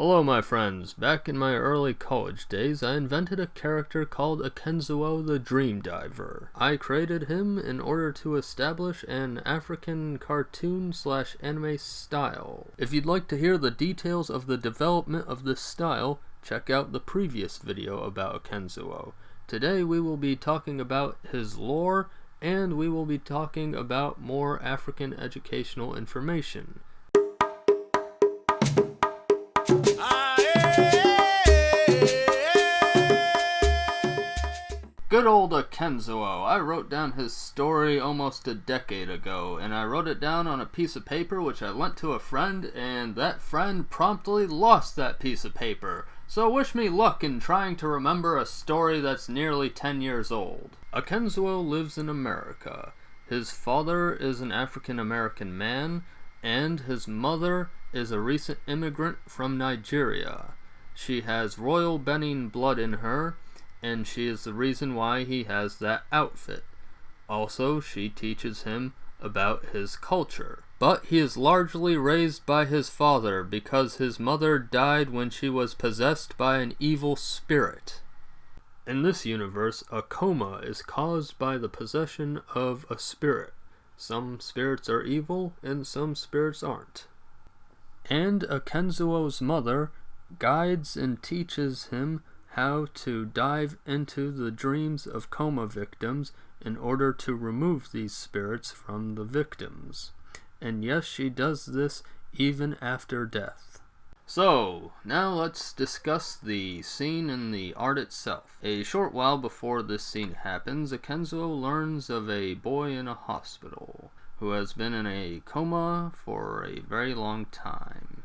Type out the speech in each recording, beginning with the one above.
Hello my friends, back in my early college days I invented a character called Akenzuo the Dream Diver. I created him in order to establish an African cartoon/anime style. If you'd like to hear the details of the development of this style, check out the previous video about Akenzuo. Today we will be talking about his lore, and we will be talking about more African educational information. Good old Akenzuo. I wrote down his story almost a decade ago, and I wrote it down on a piece of paper which I lent to a friend, and that friend promptly lost that piece of paper. So wish me luck in trying to remember a story that's nearly 10 years old. Akenzuo lives in America. His father is an African-American man, and his mother is a recent immigrant from Nigeria. She has royal Benin blood in her, and she is the reason why he has that outfit. Also, she teaches him about his culture. But he is largely raised by his father because his mother died when she was possessed by an evil spirit. In this universe, a coma is caused by the possession of a spirit. Some spirits are evil, and some spirits aren't. And Akenzuo's mother guides and teaches him how to dive into the dreams of coma victims in order to remove these spirits from the victims. And yes, she does this even after death. So, now let's discuss the scene and the art itself. A short while before this scene happens, Akenzuo learns of a boy in a hospital who has been in a coma for a very long time.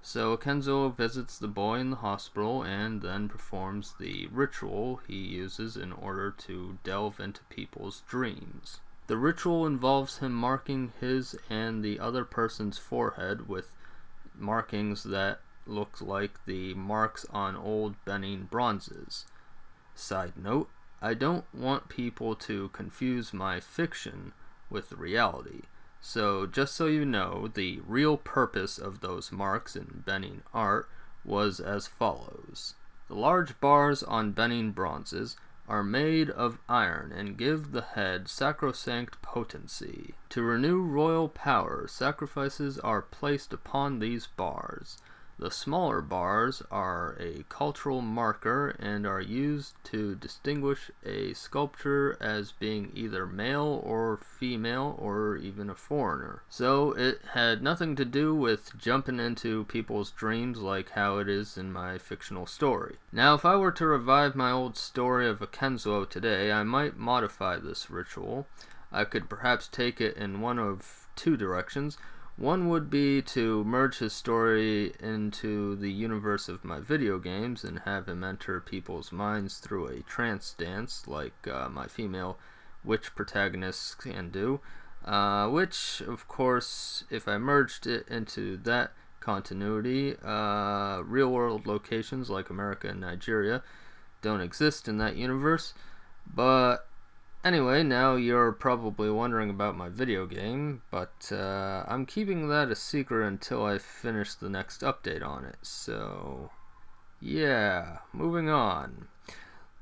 So Akenzuo visits the boy in the hospital and then performs the ritual he uses in order to delve into people's dreams. The ritual involves him marking his and the other person's forehead with markings that look like the marks on old Benin bronzes. Side note, I don't want people to confuse my fiction with reality. So, just so you know, the real purpose of those marks in Benin art was as follows. The large bars on Benin bronzes are made of iron and give the head sacrosanct potency. To renew royal power, sacrifices are placed upon these bars. The smaller bars are a cultural marker and are used to distinguish a sculpture as being either male or female or even a foreigner. So it had nothing to do with jumping into people's dreams like how it is in my fictional story. Now, if I were to revive my old story of Akenzuo today, I might modify this ritual. I could perhaps take it in one of two directions. One would be to merge his story into the universe of my video games and have him enter people's minds through a trance dance like my female witch protagonists can do, which, of course, if I merged it into that continuity, real-world locations like America and Nigeria don't exist in that universe. But anyway, now you're probably wondering about my video game, but I'm keeping that a secret until I finish the next update on it. So, yeah, moving on.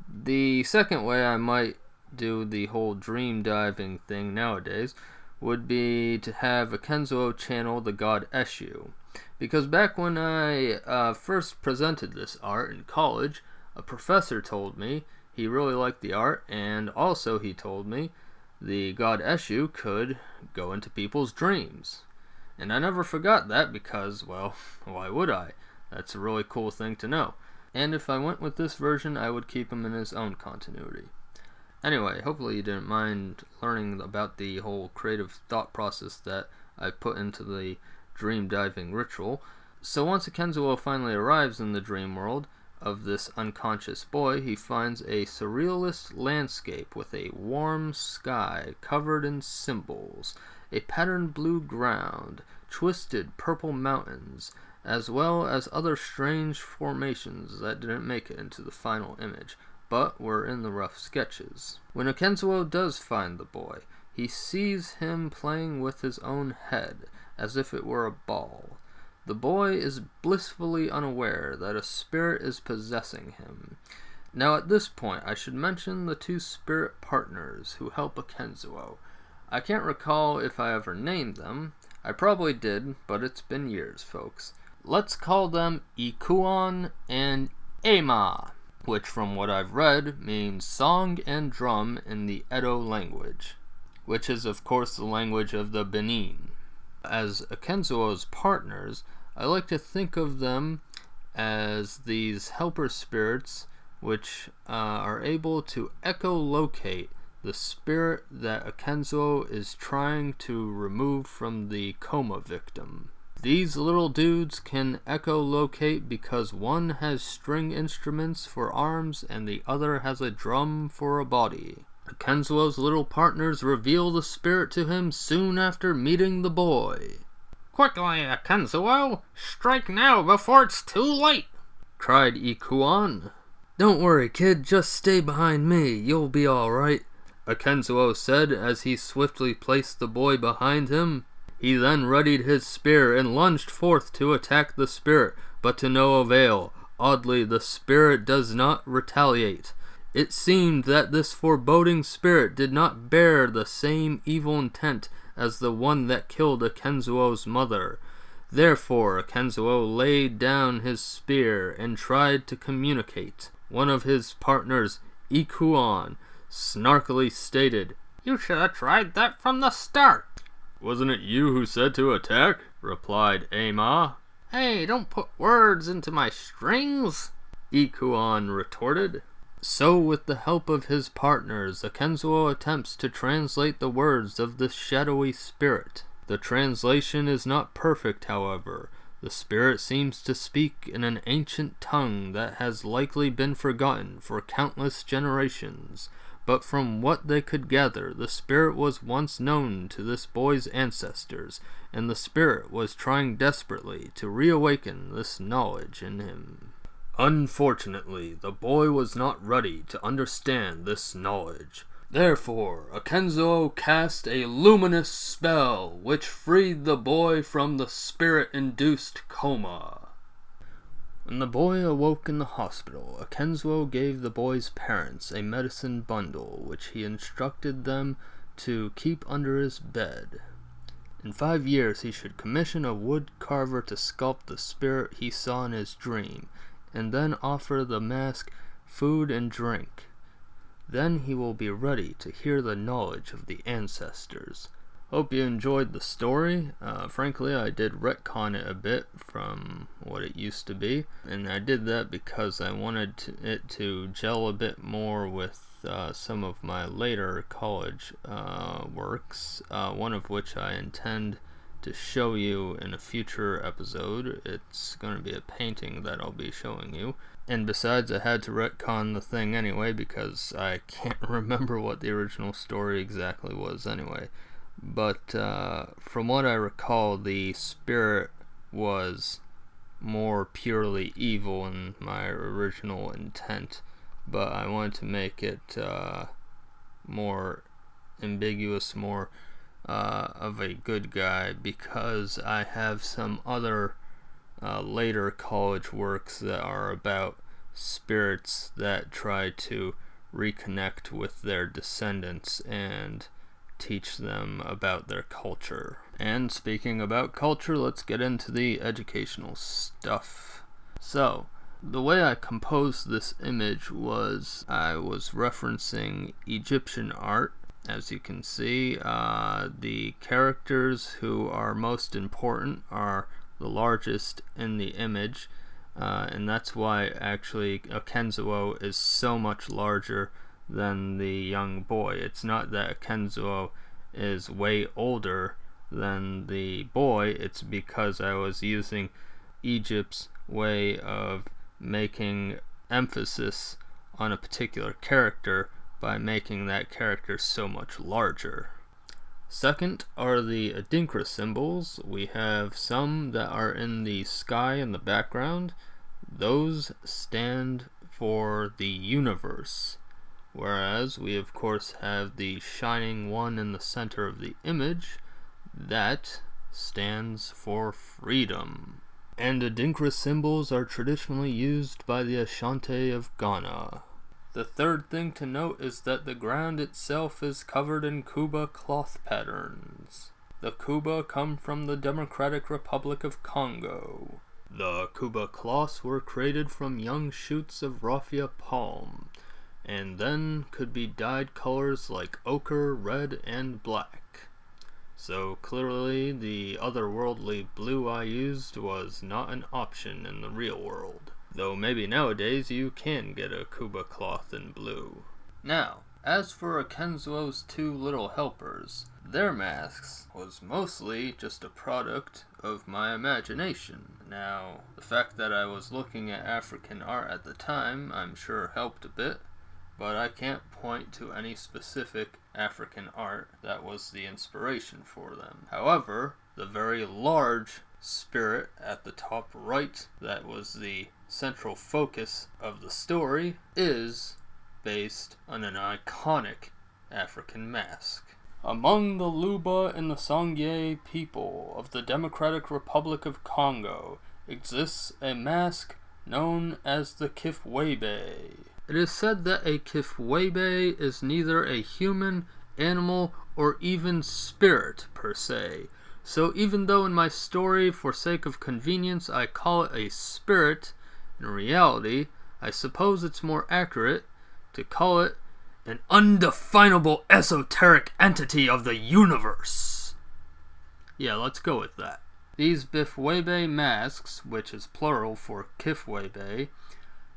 The second way I might do the whole dream diving thing nowadays would be to have Akenzuo channel the god Eshu. Because back when I first presented this art in college, a professor told me he really liked the art, and also he told me the god Eshu could go into people's dreams. And I never forgot that because, well, why would I? That's a really cool thing to know. And if I went with this version, I would keep him in his own continuity. Anyway, hopefully you didn't mind learning about the whole creative thought process that I put into the dream diving ritual. So once Akenzuo finally arrives in the dream world of this unconscious boy, he finds a surrealist landscape with a warm sky covered in symbols, a patterned blue ground, twisted purple mountains, as well as other strange formations that didn't make it into the final image, but were in the rough sketches. When Akenzuo does find the boy, he sees him playing with his own head, as if it were a ball. The boy is blissfully unaware that a spirit is possessing him. Now at this point, I should mention the two spirit partners who help Akenzuo. I can't recall if I ever named them. I probably did, but it's been years, folks. Let's call them Ikuon and Ema, which from what I've read means song and drum in the Edo language, which is of course the language of the Benin. As Akenzuo's partners, I like to think of them as these helper spirits which are able to echolocate the spirit that Akenzuo is trying to remove from the coma victim. These little dudes can echolocate because one has string instruments for arms and the other has a drum for a body. Akenzuo's little partners reveal the spirit to him soon after meeting the boy. "Quickly, Akenzuo! Strike now before it's too late!" cried Ikuon. "Don't worry, kid, just stay behind me, you'll be alright," Akenzuo said as he swiftly placed the boy behind him. He then readied his spear and lunged forth to attack the spirit, but to no avail. Oddly, the spirit does not retaliate. It seemed that this foreboding spirit did not bear the same evil intent as the one that killed Akenzuo's mother. Therefore, Akenzuo laid down his spear and tried to communicate. One of his partners, Ikuon, snarkily stated, "You should have tried that from the start." "Wasn't it you who said to attack?" replied Ema. "Hey, don't put words into my strings," Ikuon retorted. So with the help of his partners, Akenzuo attempts to translate the words of this shadowy spirit. The translation is not perfect, however. The spirit seems to speak in an ancient tongue that has likely been forgotten for countless generations. But from what they could gather, the spirit was once known to this boy's ancestors, and the spirit was trying desperately to reawaken this knowledge in him. Unfortunately, the boy was not ready to understand this knowledge. Therefore, Akenzuo cast a luminous spell which freed the boy from the spirit-induced coma. When the boy awoke in the hospital, Akenzuo gave the boy's parents a medicine bundle which he instructed them to keep under his bed. In 5 years he should commission a wood carver to sculpt the spirit he saw in his dream, and then offer the mask food and drink. Then he will be ready to hear the knowledge of the ancestors. Hope you enjoyed the story. Frankly, I did retcon it a bit from what it used to be, and I did that because I wanted it to gel a bit more with some of my later college works, one of which I intend to show you in a future episode. It's going to be a painting that I'll be showing you. And besides, I had to retcon the thing anyway because I can't remember what the original story exactly was anyway. But from what I recall, the spirit was more purely evil in my original intent, but I wanted to make it more ambiguous, more of a good guy, because I have some other later college works that are about spirits that try to reconnect with their descendants and teach them about their culture. And speaking about culture, let's get into the educational stuff. So, the way I composed this image was I was referencing Egyptian art. As you can see, the characters who are most important are the largest in the image, and that's why actually Akenzuo is so much larger than the young boy. It's not that Akenzuo is way older than the boy, it's because I was using Egypt's way of making emphasis on a particular character by making that character so much larger. Second are the Adinkra symbols. We have some that are in the sky in the background. Those stand for the universe. Whereas we of course have the shining one in the center of the image. That stands for freedom. and Adinkra symbols are traditionally used by the Ashanti of Ghana. The third thing to note is that the ground itself is covered in Kuba cloth patterns. The Kuba come from the Democratic Republic of Congo. The Kuba cloths were created from young shoots of raffia palm, and then could be dyed colors like ochre, red, and black. So clearly the otherworldly blue I used was not an option in the real world, though maybe nowadays you can get a Kuba cloth in blue. Now, as for Akenzuo's two little helpers, their masks was mostly just a product of my imagination. Now, the fact that I was looking at African art at the time, I'm sure helped a bit, but I can't point to any specific African art that was the inspiration for them. However, the very large spirit at the top right that was the central focus of the story is based on an iconic African mask. Among the Luba and the Songye people of the Democratic Republic of Congo exists a mask known as the Kifwebe. It is said that a Kifwebe is neither a human, animal, or even spirit per se. So even though in my story, for sake of convenience, I call it a spirit, in reality, I suppose it's more accurate to call it an undefinable esoteric entity of the universe. Yeah, let's go with that. These Bifwebe masks, which is plural for Kifwebe,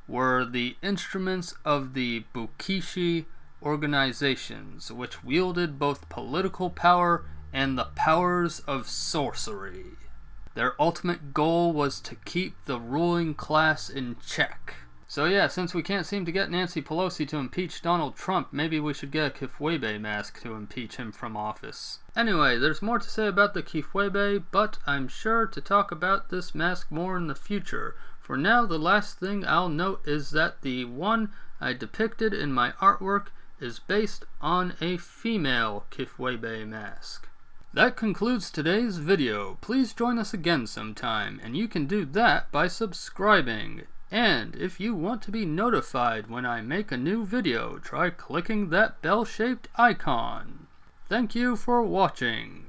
were the instruments of the Bukishi organizations, which wielded both political power and the powers of sorcery. Their ultimate goal was to keep the ruling class in check. So yeah, since we can't seem to get Nancy Pelosi to impeach Donald Trump, maybe we should get a Kifwebe mask to impeach him from office. Anyway, there's more to say about the Kifwebe, but I'm sure to talk about this mask more in the future. For now, the last thing I'll note is that the one I depicted in my artwork is based on a female Kifwebe mask. That concludes today's video. Please join us again sometime, and you can do that by subscribing. And if you want to be notified when I make a new video, try clicking that bell-shaped icon. Thank you for watching.